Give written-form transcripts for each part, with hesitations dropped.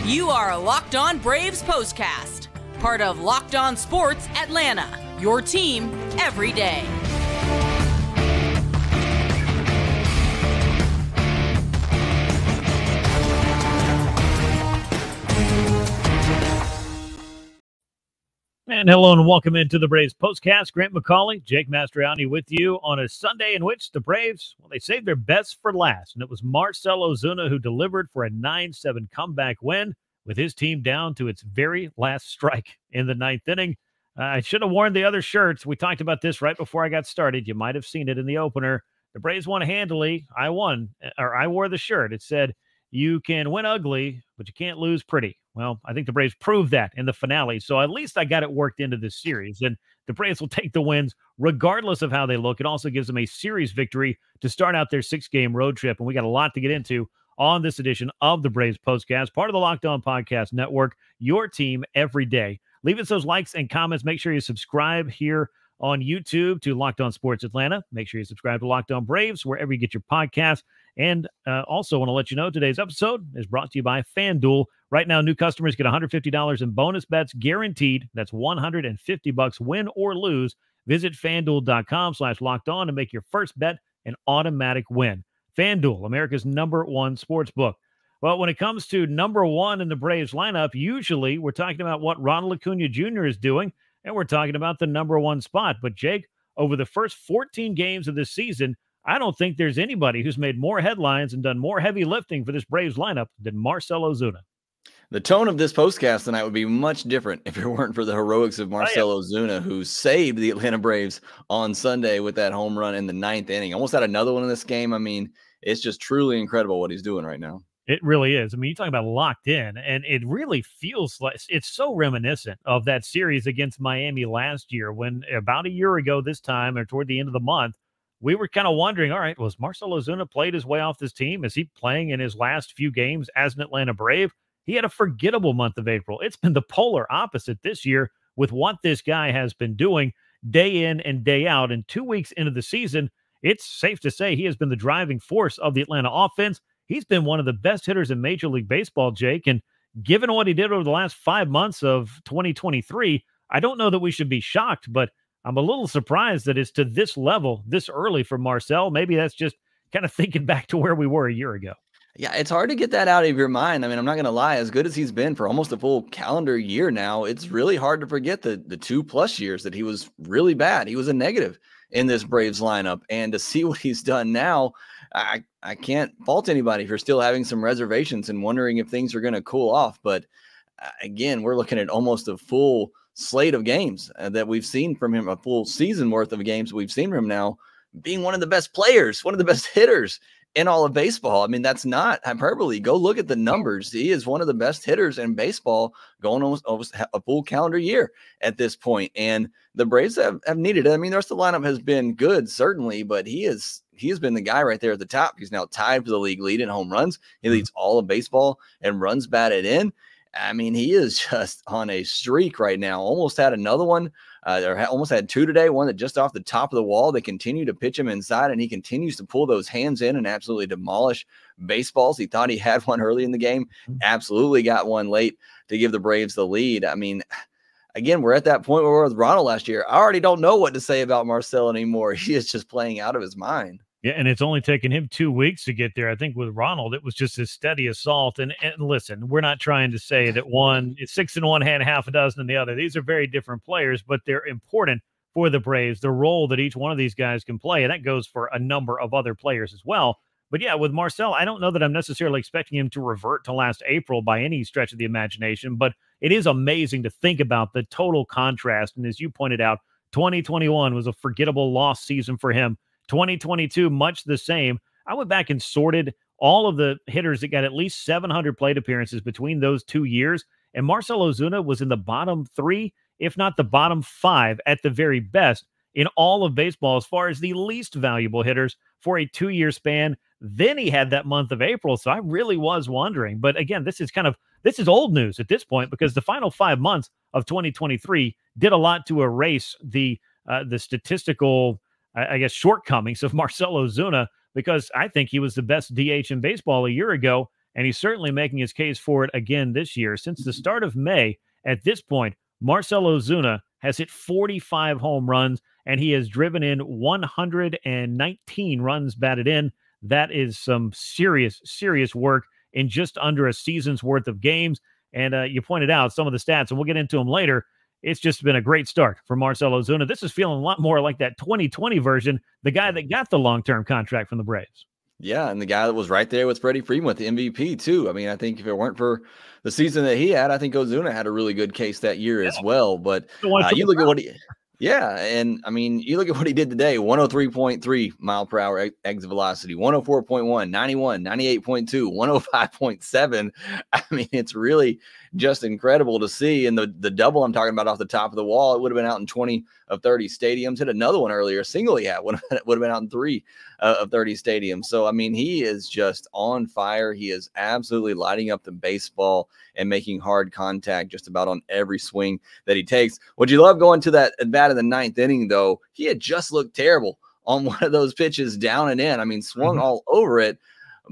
You are Locked On Braves POSTCAST, part of Locked On Sports Atlanta, your team every day. And hello and welcome into the Braves POSTCAST. Grant McAuley, Jake Mastroianni with you on a Sunday in which the Braves, well, they saved their best for last. And it was Marcell Ozuna who delivered for a 9-7 comeback win with his team down to its very last strike in the ninth inning. I should have worn the other shirts. We talked about this right before I got started. You might have seen it in the opener. The Braves won handily. I wore the shirt. It said, "You can win ugly, but you can't lose pretty." Well, I think the Braves proved that in the finale. So at least I got it worked into this series. And the Braves will take the wins regardless of how they look. It also gives them a series victory to start out their 6-game road trip. And we got a lot to get into on this edition of the Braves POSTCAST, part of the Locked On Podcast Network, your team every day. Leave us those likes and comments. Make sure you subscribe here on YouTube to Locked On Sports Atlanta. Make sure you subscribe to Locked On Braves wherever you get your podcasts. And also want to let you know today's episode is brought to you by FanDuel. Right now, new customers get $150 in bonus bets guaranteed. That's $150 win or lose. Visit FanDuel.com/lockedon to make your first bet an automatic win. FanDuel, America's #1 sports book. Well, when it comes to number one in the Braves lineup, usually we're talking about what Ronald Acuna Jr. is doing, and we're talking about the #1 spot. But Jake, over the first 14 games of this season, I don't think there's anybody who's made more headlines and done more heavy lifting for this Braves lineup than Marcell Ozuna. The tone of this postcast tonight would be much different if it weren't for the heroics of Marcell Ozuna, who saved the Atlanta Braves on Sunday with that home run in the ninth inning. Almost had another one in this game. I mean, it's just truly incredible what he's doing right now. It really is. I mean, you talk about locked in, and it really feels like it's so reminiscent of that series against Miami last year when about a year ago this time or toward the end of the month, we were kind of wondering, all right, was Marcell Ozuna played his way off this team? Is he playing in his last few games as an Atlanta Brave? He had a forgettable month of April. It's been the polar opposite this year with what this guy has been doing day in and day out. And 2 weeks into the season, it's safe to say he has been the driving force of the Atlanta offense. He's been one of the best hitters in Major League Baseball, Jake. And given what he did over the last 5 months of 2023, I don't know that we should be shocked, but I'm a little surprised that it's to this level this early for Marcell. Maybe that's just kind of thinking back to where we were a year ago. Yeah, it's hard to get that out of your mind. I mean, I'm not going to lie. As good as he's been for almost a full calendar year now, it's really hard to forget the 2+ years that he was really bad. He was a negative in this Braves lineup. And to see what he's done now, I can't fault anybody for still having some reservations and wondering if things are going to cool off. But again, we're looking at almost a full slate of games that we've seen from him, a full season worth of games we've seen from him now, being one of the best players, one of the best hitters in all of baseball. I mean, that's not hyperbole. Go look at the numbers. He is one of the best hitters in baseball going almost a full calendar year at this point. And the Braves have needed it. I mean, the rest of the lineup has been good, certainly, but he has been the guy right there at the top. He's now tied for the league lead in home runs. He leads all of baseball and runs batted in. I mean, he is just on a streak right now. Almost had another one. Almost had 2 today, one that just off the top of the wall. They continue to pitch him inside, and he continues to pull those hands in and absolutely demolish baseballs. He thought he had one early in the game, absolutely got one late to give the Braves the lead. I mean, again, we're at that point where we were with Ronald last year. I already don't know what to say about Marcell anymore. He is just playing out of his mind. Yeah, and it's only taken him 2 weeks to get there. I think with Ronald, it was just a steady assault. And listen, we're not trying to say that one is 6 in one hand, half a dozen in the other. These are very different players, but they're important for the Braves, the role that each one of these guys can play. And that goes for a number of other players as well. But yeah, with Marcell, I don't know that I'm necessarily expecting him to revert to last April by any stretch of the imagination, but it is amazing to think about the total contrast. And as you pointed out, 2021 was a forgettable lost season for him. 2022, much the same. I went back and sorted all of the hitters that got at least 700 plate appearances between those 2 years, and Marcell Ozuna was in the bottom 3, if not the bottom 5 at the very best in all of baseball as far as the least valuable hitters for a 2-year span. Then he had that month of April, so I really was wondering. But again, this is old news at this point because the final 5 months of 2023 did a lot to erase the statistical I guess, shortcomings of Marcell Ozuna, because I think he was the best DH in baseball a year ago. and he's certainly making his case for it again this year. Since the start of May, at this point, Marcell Ozuna has hit 45 home runs, and he has driven in 119 runs batted in. That is some serious, serious work in just under a season's worth of games. And you pointed out some of the stats, and we'll get into them later. It's just been a great start for Marcell Ozuna. This is feeling a lot more like that 2020 version, the guy that got the long-term contract from the Braves. Yeah, and the guy that was right there with Freddie Freeman with the MVP, too. I mean, I think if it weren't for the season that he had, I think Ozuna had a really good case that year as well. But you look at what he – yeah, and, I mean, you look at what he did today, 103.3 mile per hour exit velocity, 104.1, 91, 98.2, 105.7. I mean, it's really just incredible to see. And the double I'm talking about off the top of the wall, it would have been out in 20 of 30 stadiums. Hit another one earlier, single he had, would have been out in 3 of 30 stadiums. So, I mean, he is just on fire. He is absolutely lighting up the baseball and making hard contact just about on every swing that he takes. Would you love going to that at bat in the 9th inning, though? He had just looked terrible on one of those pitches down and in. I mean, swung all over it.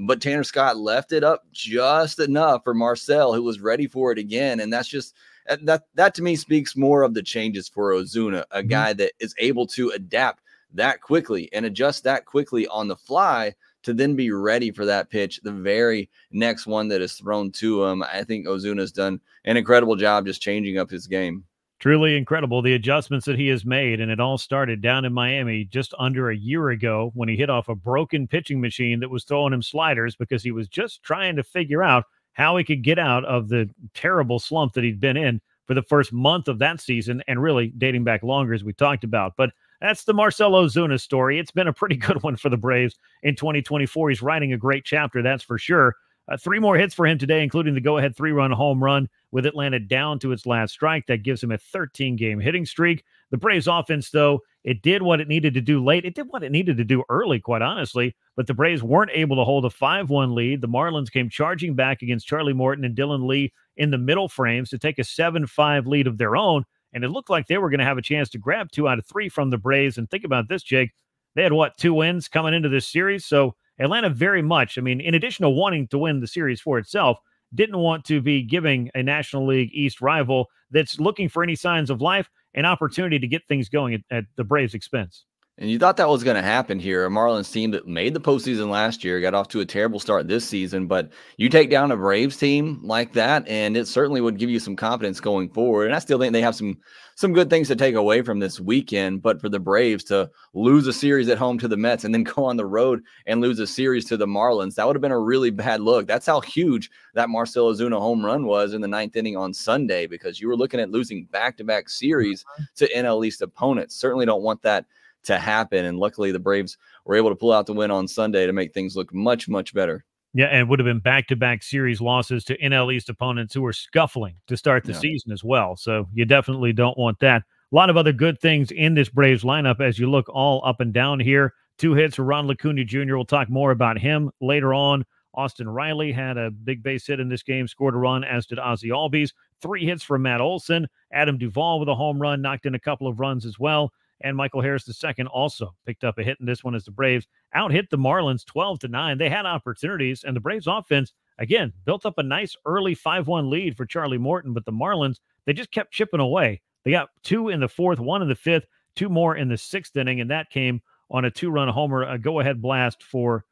But Tanner Scott left it up just enough for Marcell, who was ready for it again. And that's just that to me speaks more of the changes for Ozuna, a guy that is able to adapt that quickly and adjust that quickly on the fly to then be ready for that pitch, the very next one that is thrown to him. I think Ozuna's done an incredible job just changing up his game. Truly incredible, the adjustments that he has made, and it all started down in Miami just under a year ago when he hit off a broken pitching machine that was throwing him sliders because he was just trying to figure out how he could get out of the terrible slump that he'd been in for the first month of that season and really dating back longer, as we talked about. But that's the Marcell Ozuna story. It's been a pretty good one for the Braves in 2024. He's writing a great chapter, that's for sure. 3 more hits for him today, including the go-ahead 3-run home run with Atlanta down to its last strike. That gives him a 13-game hitting streak. The Braves offense, though, it did what it needed to do late. It did what it needed to do early, quite honestly, but the Braves weren't able to hold a 5-1 lead. The Marlins came charging back against Charlie Morton and Dylan Lee in the middle frames to take a 7-5 lead of their own, and it looked like they were going to have a chance to grab 2 out of 3 from the Braves. And think about this, Jake. They had, 2 wins coming into this series, so Atlanta very much, I mean, in addition to wanting to win the series for itself, didn't want to be giving a National League East rival that's looking for any signs of life an opportunity to get things going at the Braves' expense. And you thought that was going to happen here. A Marlins team that made the postseason last year, got off to a terrible start this season, but you take down a Braves team like that, and it certainly would give you some confidence going forward. And I still think they have some good things to take away from this weekend, but for the Braves to lose a series at home to the Mets and then go on the road and lose a series to the Marlins, that would have been a really bad look. That's how huge that Marcell Ozuna home run was in the 9th inning on Sunday, because you were looking at losing back-to-back series to NL East opponents. Certainly don't want that to happen, and luckily the Braves were able to pull out the win on Sunday to make things look much, much better. Yeah, and it would have been back-to-back series losses to NL East opponents who were scuffling to start the season as well, so you definitely don't want that. A lot of other good things in this Braves lineup as you look all up and down here. 2 hits for Ron Acuna Jr. We'll talk more about him later on. Austin Riley had a big base hit in this game, scored a run, as did Ozzie Albies. 3 hits for Matt Olson. Adam Duvall with a home run, knocked in a couple of runs as well. And Michael Harris II also picked up a hit in this one as the Braves out-hit the Marlins 12-9. They had opportunities, and the Braves offense, again, built up a nice early 5-1 lead for Charlie Morton, but the Marlins, they just kept chipping away. They got 2 in the 4th, 1 in the 5th, 2 more in the 6th inning, and that came on a 2-run homer, a go-ahead blast for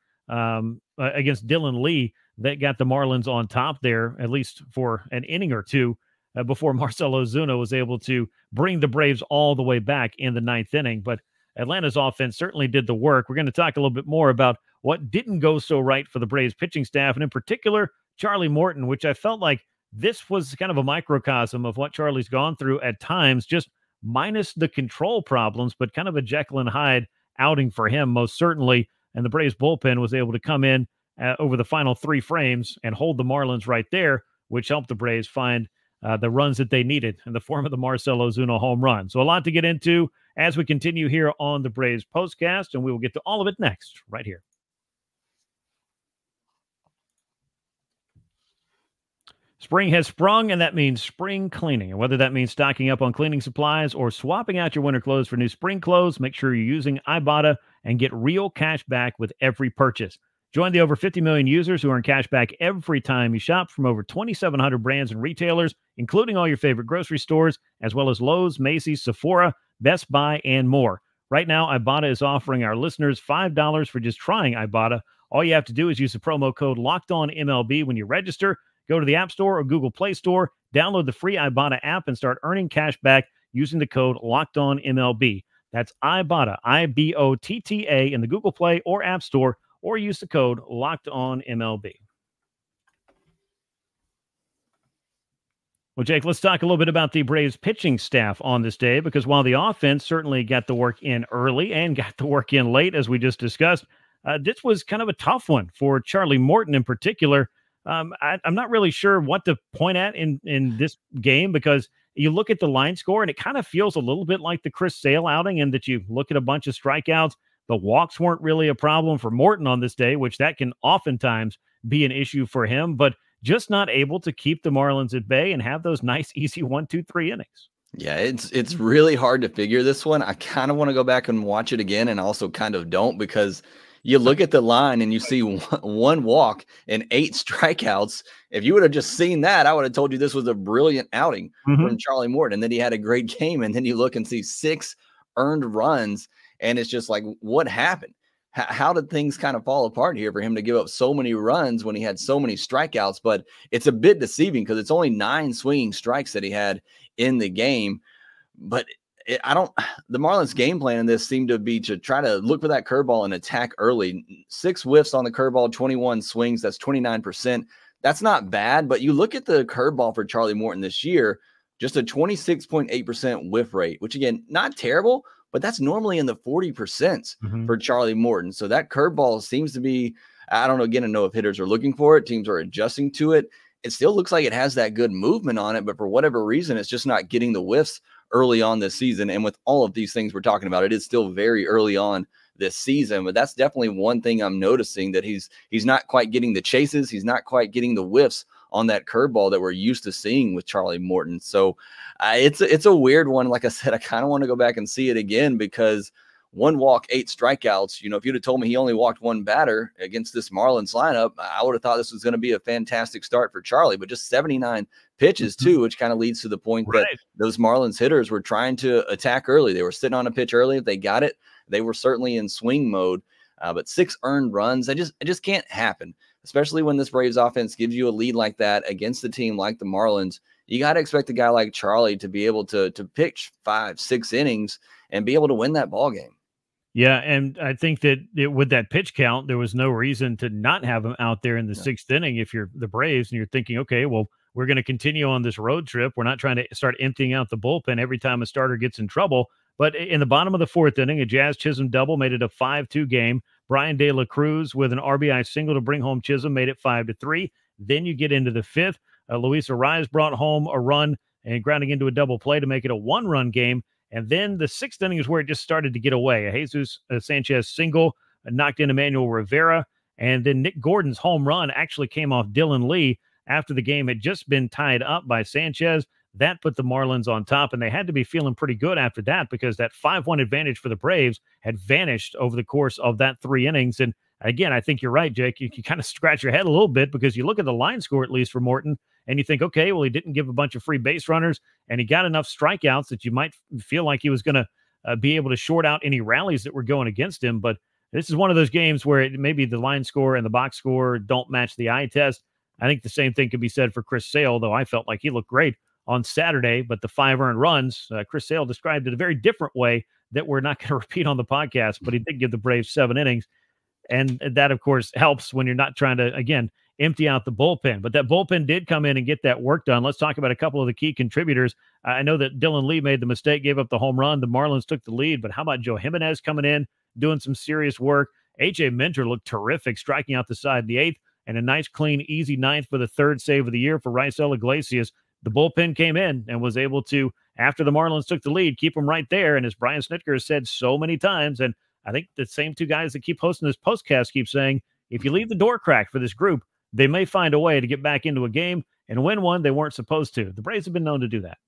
against Dylan Lee that got the Marlins on top there, at least for an inning or two, before Marcell Ozuna was able to bring the Braves all the way back in the 9th inning. But Atlanta's offense certainly did the work. We're going to talk a little bit more about what didn't go so right for the Braves pitching staff, and in particular, Charlie Morton, which I felt like this was kind of a microcosm of what Charlie's gone through at times, just minus the control problems, but kind of a Jekyll and Hyde outing for him, most certainly. And the Braves bullpen was able to come in over the final 3 frames and hold the Marlins right there, which helped the Braves find the runs that they needed in the form of the Marcell Ozuna home run. So a lot to get into as we continue here on the Braves Postcast, and we will get to all of it next right here. Spring has sprung, and that means spring cleaning. And whether that means stocking up on cleaning supplies or swapping out your winter clothes for new spring clothes, make sure you're using Ibotta and get real cash back with every purchase. Join the over 50 million users who earn cash back every time you shop from over 2,700 brands and retailers, including all your favorite grocery stores, as well as Lowe's, Macy's, Sephora, Best Buy, and more. Right now, Ibotta is offering our listeners $5 for just trying Ibotta. All you have to do is use the promo code LOCKEDONMLB when you register. Go to the App Store or Google Play Store, download the free Ibotta app, and start earning cash back using the code LOCKEDONMLB. That's Ibotta, IBOTTA, in the Google Play or App Store, or use the code LOCKEDONMLB. Well, Jake, let's talk a little bit about the Braves pitching staff on this day, because while the offense certainly got the work in early and got the work in late, as we just discussed, this was kind of a tough one for Charlie Morton in particular. I'm not really sure what to point at in this game, because you look at the line score and it kind of feels a little bit like the Chris Sale outing, in that you look at a bunch of strikeouts. The walks weren't really a problem for Morton on this day, which that can oftentimes be an issue for him, but just not able to keep the Marlins at bay and have those nice, easy 1, 2, 3 innings. Yeah, it's really hard to figure this one. I kind of want to go back and watch it again, and also kind of don't, because you look at the line and you see one walk and 8 strikeouts. If you would have just seen that, I would have told you this was a brilliant outing from Charlie Morton. And then he had a great game. And then you look and see 6 earned runs. And it's just like, what happened? How did things kind of fall apart here for him to give up so many runs when he had so many strikeouts? But it's a bit deceiving, because it's only 9 swinging strikes that he had in the game. But the Marlins game plan in this seemed to be to try to look for that curveball and attack early. 6 whiffs on the curveball, 21 swings. That's 29%. That's not bad, but you look at the curveball for Charlie Morton this year, just a 26.8% whiff rate, which again, not terrible, but that's normally in the 40% for Charlie Morton. So that curveball seems to be, I don't know if hitters are looking for it, teams are adjusting to it. It still looks like it has that good movement on it, but for whatever reason, it's just not getting the whiffs early on this season. And with all of these things we're talking about, it is still very early on this season, but that's definitely one thing I'm noticing, that he's not quite getting the chases. He's not quite getting the whiffs on that curveball that we're used to seeing with Charlie Morton. So it's a weird one. Like I said, I kind of want to go back and see it again, because 1 walk, 8 strikeouts. If you'd have told me he only walked 1 batter against this Marlins lineup, I would have thought this was going to be a fantastic start for Charlie, but just 79 pitches too, which kind of leads to the point that those Marlins hitters were trying to attack early. They were sitting on a pitch early. If they got it, they were certainly in swing mode. But 6 earned runs, it just can't happen, especially when this Braves offense gives you a lead like that against a team like the Marlins. You got to expect a guy like Charlie to be able to pitch 5, 6 innings and be able to win that ball game. Yeah, and I think that with that pitch count, there was no reason to not have him out there in the 6th inning if you're the Braves and you're thinking, okay, well, we're going to continue on this road trip. We're not trying to start emptying out the bullpen every time a starter gets in trouble. But in the bottom of the 4th inning, a Jazz Chisholm double made it a 5-2 game. Brian De La Cruz with an RBI single to bring home Chisholm made it 5-3. Then you get into the 5th. Luis Ariz brought home a run and grounding into a double play to make it a 1-run game. And then the 6th inning is where it just started to get away. A Jesus Sanchez single knocked in Emmanuel Rivera. And then Nick Gordon's home run actually came off Dylan Lee after the game had just been tied up by Sanchez. That put the Marlins on top, and they had to be feeling pretty good after that, because that 5-1 advantage for the Braves had vanished over the course of that 3 innings. And again, I think you're right, Jake. You kind of scratch your head a little bit, because you look at the line score, at least for Morton, and you think, okay, well, he didn't give a bunch of free base runners, and he got enough strikeouts that you might feel like he was going to be able to short out any rallies that were going against him. But this is one of those games where maybe the line score and the box score don't match the eye test. I think the same thing could be said for Chris Sale, though I felt like he looked great on Saturday, but the 5 earned runs, Chris Sale described it a very different way that we're not going to repeat on the podcast, but he did give the Braves 7 innings. And that, of course, helps when you're not trying to, again, empty out the bullpen. But that bullpen did come in and get that work done. Let's talk about a couple of the key contributors. I know that Dylan Lee made the mistake, gave up the home run. The Marlins took the lead, but how about Joe Jimenez coming in, doing some serious work? A.J. Minter looked terrific, striking out the side in the 8th, and a nice, clean, easy 9th for the 3rd save of the year for Raisel Iglesias. The bullpen came in and was able to, after the Marlins took the lead, keep them right there. And as Brian Snitker has said so many times, and I think the same 2 guys that keep hosting this postcast keep saying, if you leave the door cracked for this group, they may find a way to get back into a game and win one they weren't supposed to. The Braves have been known to do that.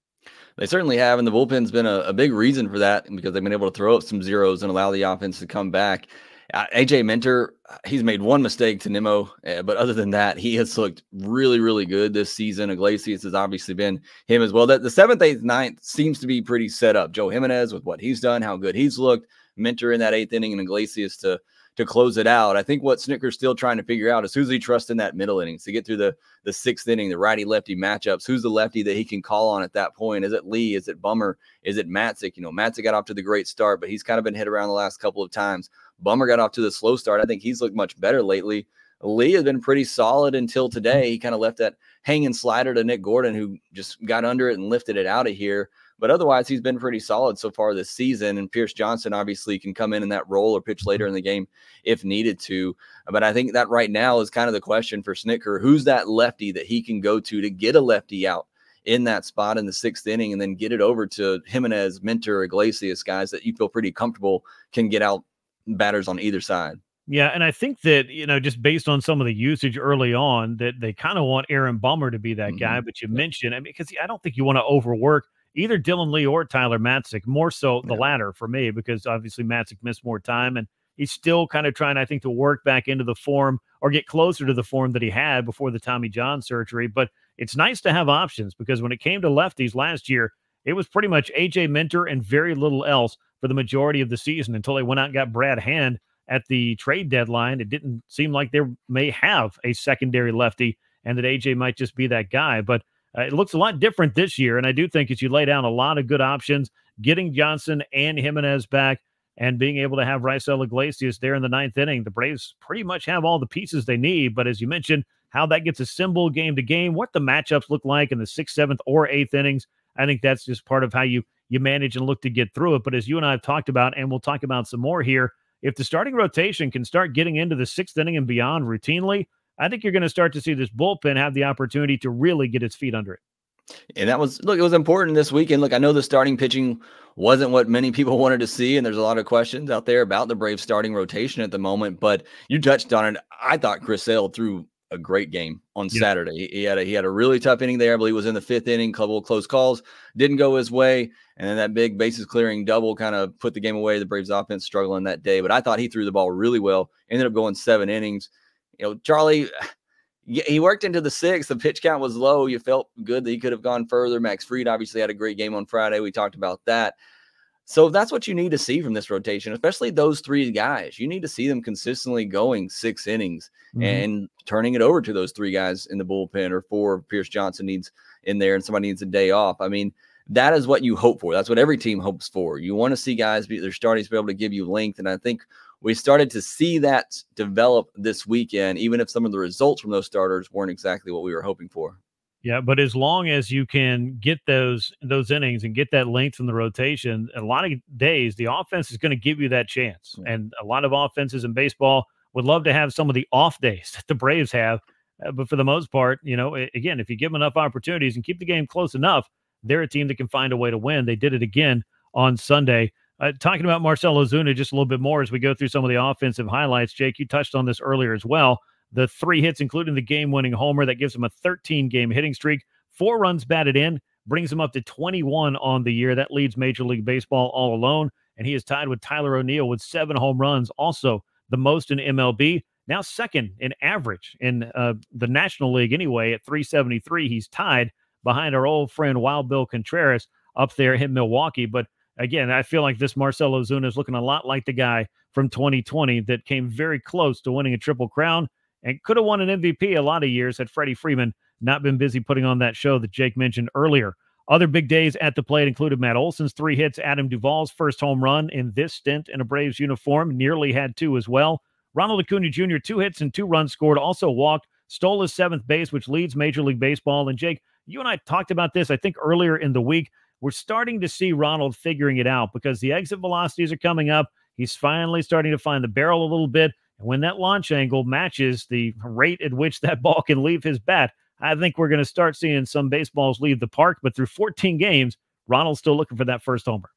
They certainly have, and the bullpen's been a big reason for that, because they've been able to throw up some zeros and allow the offense to come back. AJ Minter, he's made one mistake to Nimmo, but other than that, he has looked really, really good this season. Iglesias has obviously been him as well. That the 7th, 8th, 9th seems to be pretty set up. Joe Jimenez with what he's done, how good he's looked. Minter in that 8th inning, and Iglesias to close it out. I think what Snitker's still trying to figure out is who's he trust in that middle innings to get through the 6th inning, the righty-lefty matchups. Who's the lefty that he can call on at that point? Is it Lee? Is it Bummer? Is it Matzik? Matzik got off to the great start, but he's kind of been hit around the last couple of times. Bummer got off to the slow start. I think he's looked much better lately. Lee has been pretty solid until today. He kind of left that hanging slider to Nick Gordon, who just got under it and lifted it out of here. But otherwise, he's been pretty solid so far this season. And Pierce Johnson obviously can come in that role or pitch later in the game if needed to. But I think that right now is kind of the question for Snitker. Who's that lefty that he can go to get a lefty out in that spot in the 6th inning and then get it over to Jimenez, Minter, Iglesias, guys that you feel pretty comfortable can get out batters on either side. Yeah, and I think that, just based on some of the usage early on, that they kind of want Aaron Bummer to be that guy. But you mentioned, because I don't think you want to overwork either Dylan Lee or Tyler Matzik, more so the latter for me, because obviously Matzik missed more time, and he's still kind of trying, I think, to work back into the form or get closer to the form that he had before the Tommy John surgery. But it's nice to have options, because when it came to lefties last year, it was pretty much AJ Minter and very little else for the majority of the season until they went out and got Brad Hand at the trade deadline. It didn't seem like they may have a secondary lefty and that AJ might just be that guy. But it looks a lot different this year. And I do think as you lay down a lot of good options, getting Johnson and Jimenez back and being able to have Raisel Iglesias there in the 9th inning, the Braves pretty much have all the pieces they need. But as you mentioned, how that gets assembled game to game, what the matchups look like in the 6th, 7th, or 8th innings, I think that's just part of how you manage and look to get through it. But as you and I have talked about, and we'll talk about some more here, if the starting rotation can start getting into the 6th inning and beyond routinely, I think you're going to start to see this bullpen have the opportunity to really get its feet under it. And that was, it was important this weekend. Look, I know the starting pitching wasn't what many people wanted to see, and there's a lot of questions out there about the Braves starting rotation at the moment, but you touched on it. I thought Chris Sale threw a great game on Saturday. He had a really tough inning there. I believe it was in the 5th inning, couple of close calls, didn't go his way. And then that big bases clearing double kind of put the game away. The Braves offense struggling that day, but I thought he threw the ball really well. Ended up going 7 innings. Charlie, he worked into the 6th. The pitch count was low. You felt good that he could have gone further. Max Fried obviously had a great game on Friday. We talked about that. So that's what you need to see from this rotation, especially those 3 guys. You need to see them consistently going 6 innings and turning it over to those 3 guys in the bullpen, or 4 if Pierce Johnson needs in there and somebody needs a day off. I mean, that is what you hope for. That's what every team hopes for. You want to see guys they're starting to be able to give you length. And I think we started to see that develop this weekend, even if some of the results from those starters weren't exactly what we were hoping for. Yeah, but as long as you can get those innings and get that length from the rotation, a lot of days the offense is going to give you that chance. And a lot of offenses in baseball would love to have some of the off days that the Braves have. But for the most part, again, if you give them enough opportunities and keep the game close enough, they're a team that can find a way to win. They did it again on Sunday. Talking about Marcell Ozuna just a little bit more as we go through some of the offensive highlights. Jake, you touched on this earlier as well. The 3 hits, including the game-winning homer, that gives him a 13-game hitting streak. 4 runs batted in, brings him up to 21 on the year. That leads Major League Baseball all alone, and he is tied with Tyler O'Neill with 7 home runs, also the most in MLB. Now second in average in the National League anyway at 373. He's tied behind our old friend Wild Bill Contreras up there in Milwaukee. But again, I feel like this Marcell Ozuna is looking a lot like the guy from 2020 that came very close to winning a Triple Crown and could have won an MVP a lot of years had Freddie Freeman not been busy putting on that show that Jake mentioned earlier. Other big days at the plate included Matt Olson's 3 hits, Adam Duvall's first home run in this stint in a Braves uniform, nearly had 2 as well. Ronald Acuna Jr., 2 hits and 2 runs scored, also walked, stole his 7th base, which leads Major League Baseball. And Jake, you and I talked about this, I think, earlier in the week. We're starting to see Ronald figuring it out because the exit velocities are coming up. He's finally starting to find the barrel a little bit. And when that launch angle matches the rate at which that ball can leave his bat, I think we're going to start seeing some baseballs leave the park. But through 14 games, Ronald's still looking for that first homer.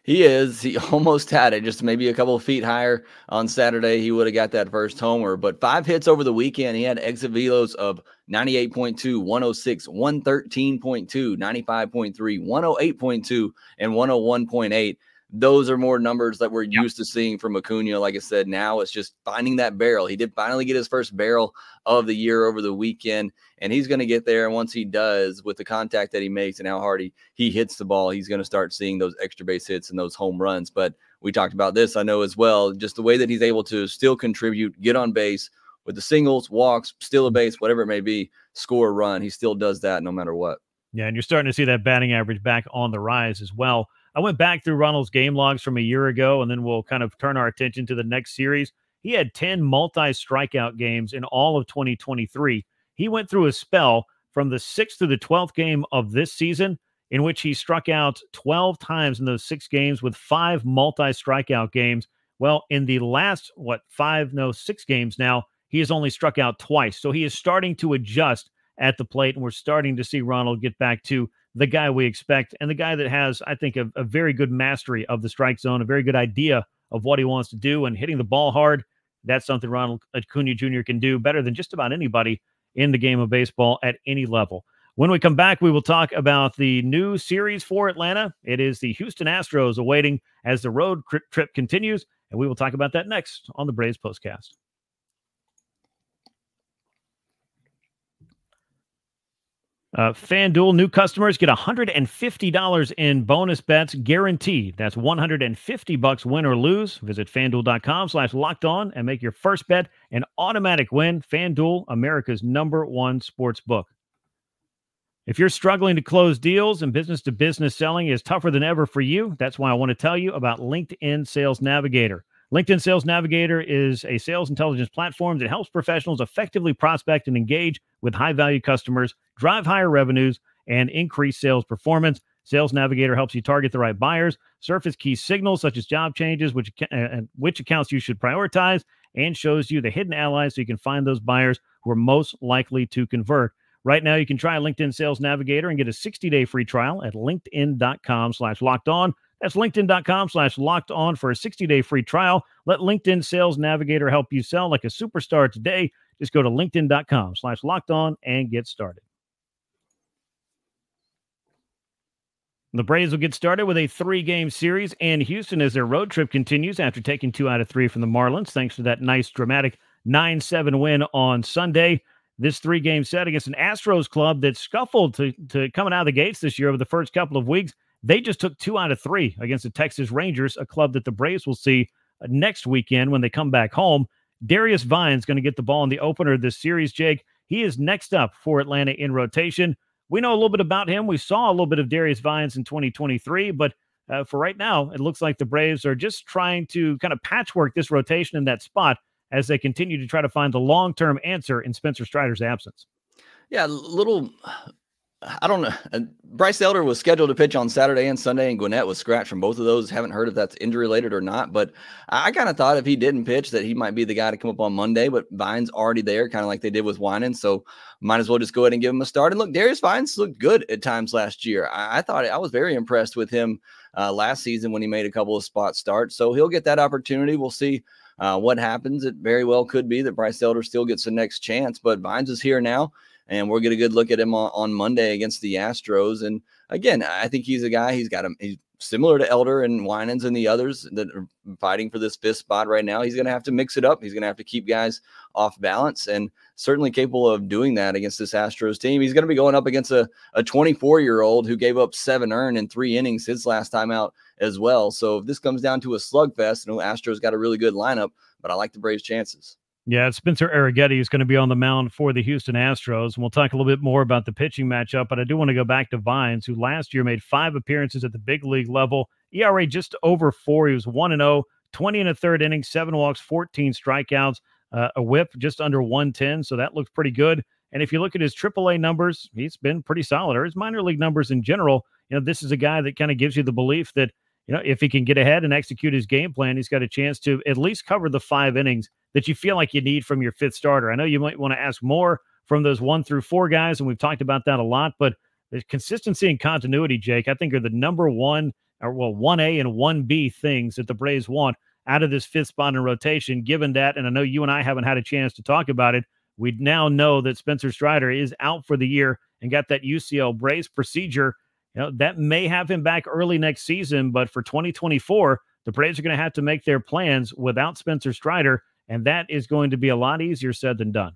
He is. He almost had it, just maybe a couple of feet higher on Saturday. He would have got that first homer. But 5 hits over the weekend. He had exit velos of 98.2, 106, 113.2, 95.3, 108.2, and 101.8. those are more numbers that we're used to seeing from Acuna. Like I said, now it's just finding that barrel. He did finally get his first barrel of the year over the weekend, and he's going to get there. And once he does, with the contact that he makes and how hard he hits the ball, he's going to start seeing those extra base hits and those home runs. But we talked about this, I know as well, just the way that he's able to still contribute, get on base with the singles, walks, steal a base, whatever it may be, score a run. He still does that no matter what. Yeah, and you're starting to see that batting average back on the rise as well. I went back through Ronald's game logs from a year ago, and then we'll kind of turn our attention to the next series. He had 10 multi-strikeout games in all of 2023. He went through a spell from the 6th to the 12th game of this season in which he struck out 12 times in those 6 games with 5 multi-strikeout games. Well, in the last, 6 games now, he has only struck out twice. So he is starting to adjust at the plate, and we're starting to see Ronald get back to the guy we expect, and the guy that has, I think, a very good mastery of the strike zone, a very good idea of what he wants to do, and hitting the ball hard. That's something Ronald Acuna Jr. can do better than just about anybody in the game of baseball at any level. When we come back, we will talk about the new series for Atlanta. It is the Houston Astros awaiting as the road trip continues, and we will talk about that next on the Braves Postcast. FanDuel new customers get $150 in bonus bets guaranteed. That's $150 win or lose. Visit FanDuel.com/lockedon and make your first bet an automatic win. FanDuel, America's #1 sports book. If you're struggling to close deals and business-to-business selling is tougher than ever for you, that's why I want to tell you about LinkedIn Sales Navigator. LinkedIn Sales Navigator is a sales intelligence platform that helps professionals effectively prospect and engage with high-value customers, drive higher revenues, and increase sales performance. Sales Navigator helps you target the right buyers, surface key signals such as job changes, which accounts you should prioritize, and shows you the hidden allies so you can find those buyers who are most likely to convert. Right now, you can try LinkedIn Sales Navigator and get a 60-day free trial at linkedin.com/lockedon. That's linkedin.com/lockedon for a 60-day free trial. Let LinkedIn Sales Navigator help you sell like a superstar today. Just go to linkedin.com/lockedon and get started. The Braves will get started with a 3-game series in Houston as their road trip continues after taking 2 out of 3 from the Marlins, thanks to that nice, dramatic 9-7 win on Sunday. This 3-game set against an Astros club that scuffled to coming out of the gates this year over the first couple of weeks. They just took 2 out of 3 against the Texas Rangers, a club that the Braves will see next weekend when they come back home. Darius Vine's going to get the ball in the opener of this series, Jake. He is next up for Atlanta in rotation. We know a little bit about him. We saw a little bit of Darius Vines in 2023, but for right now, it looks like the Braves are just trying to kind of patchwork this rotation in that spot as they continue to try to find the long-term answer in Spencer Strider's absence. Yeah, I don't know. Bryce Elder was scheduled to pitch on Saturday and Sunday, and Gwinnett was scratched from both of those. Haven't heard if that's injury related or not, but I kind of thought if he didn't pitch that he might be the guy to come up on Monday, but Vine's already there, kind of like they did with Winan, so might as well just go ahead and give him a start. And look, Darius Vines looked good at times last year. I thought I was very impressed with him last season when he made a couple of spot starts, so he'll get that opportunity. We'll see what happens. It very well could be that Bryce Elder still gets the next chance, but Vines is here now. And we'll get a good look at him on Monday against the Astros. And again, I think he's a guy, he's similar to Elder and Winans and the others that are fighting for this 5th spot right now. He's going to have to mix it up. He's going to have to keep guys off balance, and certainly capable of doing that against this Astros team. He's going to be going up against a 24-year-old who gave up 7 earned in 3 innings his last time out as well. So if this comes down to a slugfest, Astros got a really good lineup, but I like the Braves' chances. Yeah, Spencer Arrighetti is going to be on the mound for the Houston Astros. And we'll talk a little bit more about the pitching matchup, but I do want to go back to Vines, who last year made 5 appearances at the big league level. ERA just over 4. He was 1-0, 20 1/3 innings, 7 walks, 14 strikeouts, a whip just under 110. So that looks pretty good. And if you look at his AAA numbers, he's been pretty solid, or his minor league numbers in general. This is a guy that kind of gives you the belief that, if he can get ahead and execute his game plan, he's got a chance to at least cover the 5 innings that you feel like you need from your 5th starter. I know you might want to ask more from those 1 through 4 guys, and we've talked about that a lot, but the consistency and continuity, Jake, I think are the number 1, or 1A and 1B things that the Braves want out of this 5th spot in rotation, given that, and I know you and I haven't had a chance to talk about it, we now know that Spencer Strider is out for the year and got that UCL brace procedure. that may have him back early next season, but for 2024, the Braves are going to have to make their plans without Spencer Strider, and that is going to be a lot easier said than done.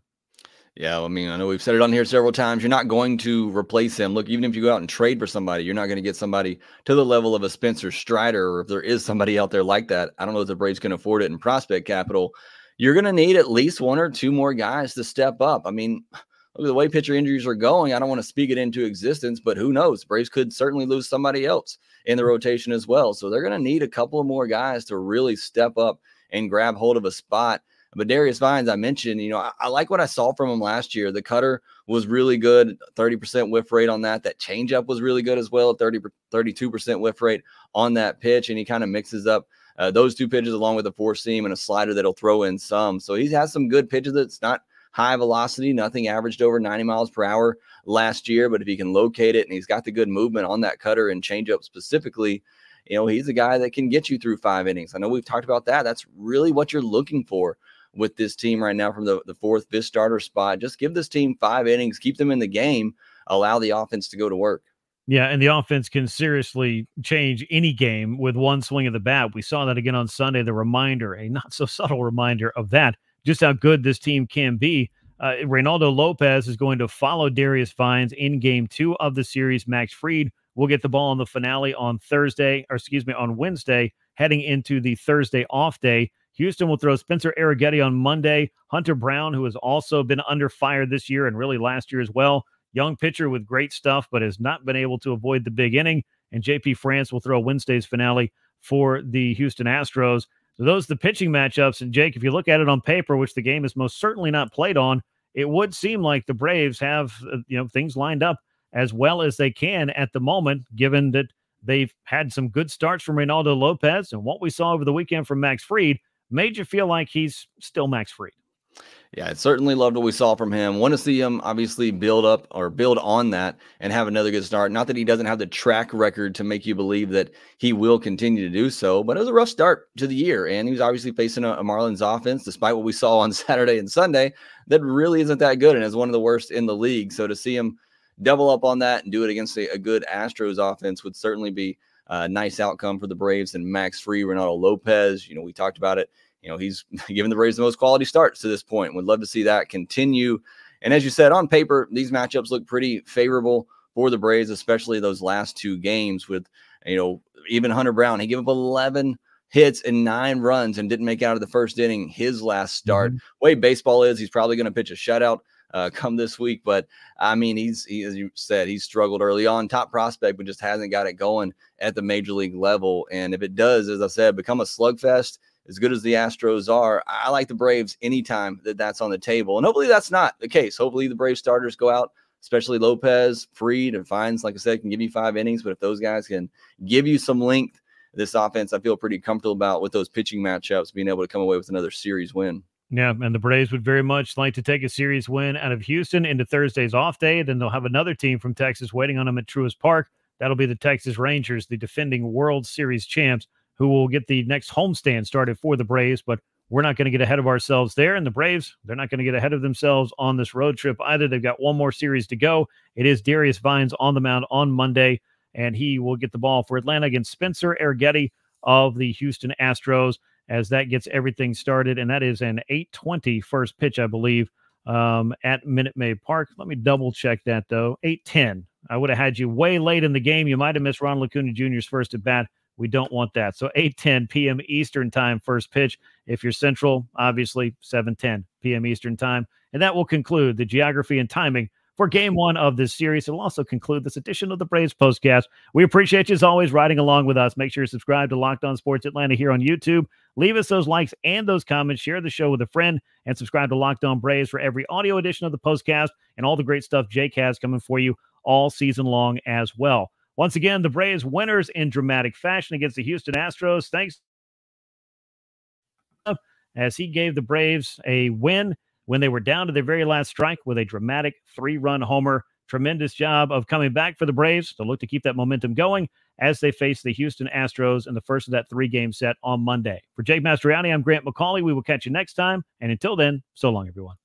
Yeah, I mean, I know we've said it on here several times. You're not going to replace him. Look, even if you go out and trade for somebody, you're not going to get somebody to the level of a Spencer Strider, or if there is somebody out there like that. I don't know if the Braves can afford it in prospect capital. You're going to need at least one or two more guys to step up. I mean, look at the way pitcher injuries are going. I don't want to speak it into existence, but who knows? Braves could certainly lose somebody else in the rotation as well. So they're going to need a couple of more guys to really step up and grab hold of a spot. But Darius Vines, I mentioned, I like what I saw from him last year. The cutter was really good, 30% whiff rate on that. That changeup was really good as well, 32% whiff rate on that pitch. And he kind of mixes up those two pitches along with a four seam and a slider that'll throw in some. So he has some good pitches that's not high velocity, nothing averaged over 90 miles per hour last year. But if he can locate it and he's got the good movement on that cutter and changeup specifically, he's a guy that can get you through 5 innings. I know we've talked about that. That's really what you're looking for with this team right now from the fourth, fifth starter spot. Just give this team 5 innings, keep them in the game, allow the offense to go to work. Yeah, and the offense can seriously change any game with one swing of the bat. We saw that again on Sunday, the reminder, a not so subtle reminder of that, just how good this team can be. Reynaldo Lopez is going to follow Darius Vines in game 2 of the series. Max Fried will get the ball on the finale on Wednesday, heading into the Thursday off day. Houston will throw Spencer Arrighetti on Monday. Hunter Brown, who has also been under fire this year and really last year as well. Young pitcher with great stuff, but has not been able to avoid the big inning. And JP France will throw Wednesday's finale for the Houston Astros. So those are the pitching matchups. And Jake, if you look at it on paper, which the game is most certainly not played on, it would seem like the Braves have things lined up as well as they can at the moment, given that they've had some good starts from Reynaldo Lopez, and what we saw over the weekend from Max Fried made you feel like he's still Max Fried. Yeah, I certainly loved what we saw from him. Want to see him obviously build on that and have another good start. Not that he doesn't have the track record to make you believe that he will continue to do so, but it was a rough start to the year. And he was obviously facing a Marlins offense, despite what we saw on Saturday and Sunday, that really isn't that good and is one of the worst in the league. So to see him double up on that and do it against a good Astros offense would certainly be a nice outcome for the Braves. And Max Fried, Reynaldo Lopez, we talked about it. He's given the Braves the most quality starts to this point. Would love to see that continue. And as you said, on paper, these matchups look pretty favorable for the Braves, especially those last 2 games with, even Hunter Brown. He gave up 11 hits and 9 runs and didn't make it out of the first inning his last start. Way baseball is, he's probably going to pitch a shutout come this week. But, I mean, as you said, he's struggled early on. Top prospect, but just hasn't got it going at the major league level. And if it does, as I said, become a slugfest, as good as the Astros are, I like the Braves anytime that's on the table. And hopefully that's not the case. Hopefully the Braves starters go out, especially Lopez, Fried, and Vines, like I said, can give you 5 innings. But if those guys can give you some length, this offense I feel pretty comfortable about with those pitching matchups, being able to come away with another series win. Yeah, and the Braves would very much like to take a series win out of Houston into Thursday's off day. Then they'll have another team from Texas waiting on them at Truist Park. That'll be the Texas Rangers, the defending World Series champs, who will get the next homestand started for the Braves. But we're not going to get ahead of ourselves there. And the Braves, they're not going to get ahead of themselves on this road trip either. They've got one more series to go. It is Darius Vines on the mound on Monday, and he will get the ball for Atlanta against Spencer Arrighetti of the Houston Astros as that gets everything started. And that is an 8:20 first pitch, I believe, at Minute Maid Park. Let me double check that, though. 8:10. I would have had you way late in the game. You might have missed Ronald Acuna Jr.'s first at bat. We don't want that. So 8:10 p.m. Eastern time, first pitch. If you're Central, obviously 7:10 p.m. Eastern time. And that will conclude the geography and timing for game 1 of this series. It'll also conclude this edition of the Braves Postcast. We appreciate you, as always, riding along with us. Make sure you subscribe to Locked On Sports Atlanta here on YouTube. Leave us those likes and those comments. Share the show with a friend, and subscribe to Locked On Braves for every audio edition of the Postcast and all the great stuff Jake has coming for you all season long as well. Once again, the Braves winners in dramatic fashion against the Houston Astros. Thanks as he gave the Braves a win when they were down to their very last strike with a dramatic 3-run homer. Tremendous job of coming back for the Braves to look to keep that momentum going as they face the Houston Astros in the first of that 3-game set on Monday. For Jake Mastroianni, I'm Grant McAuley. We will catch you next time. And until then, so long, everyone.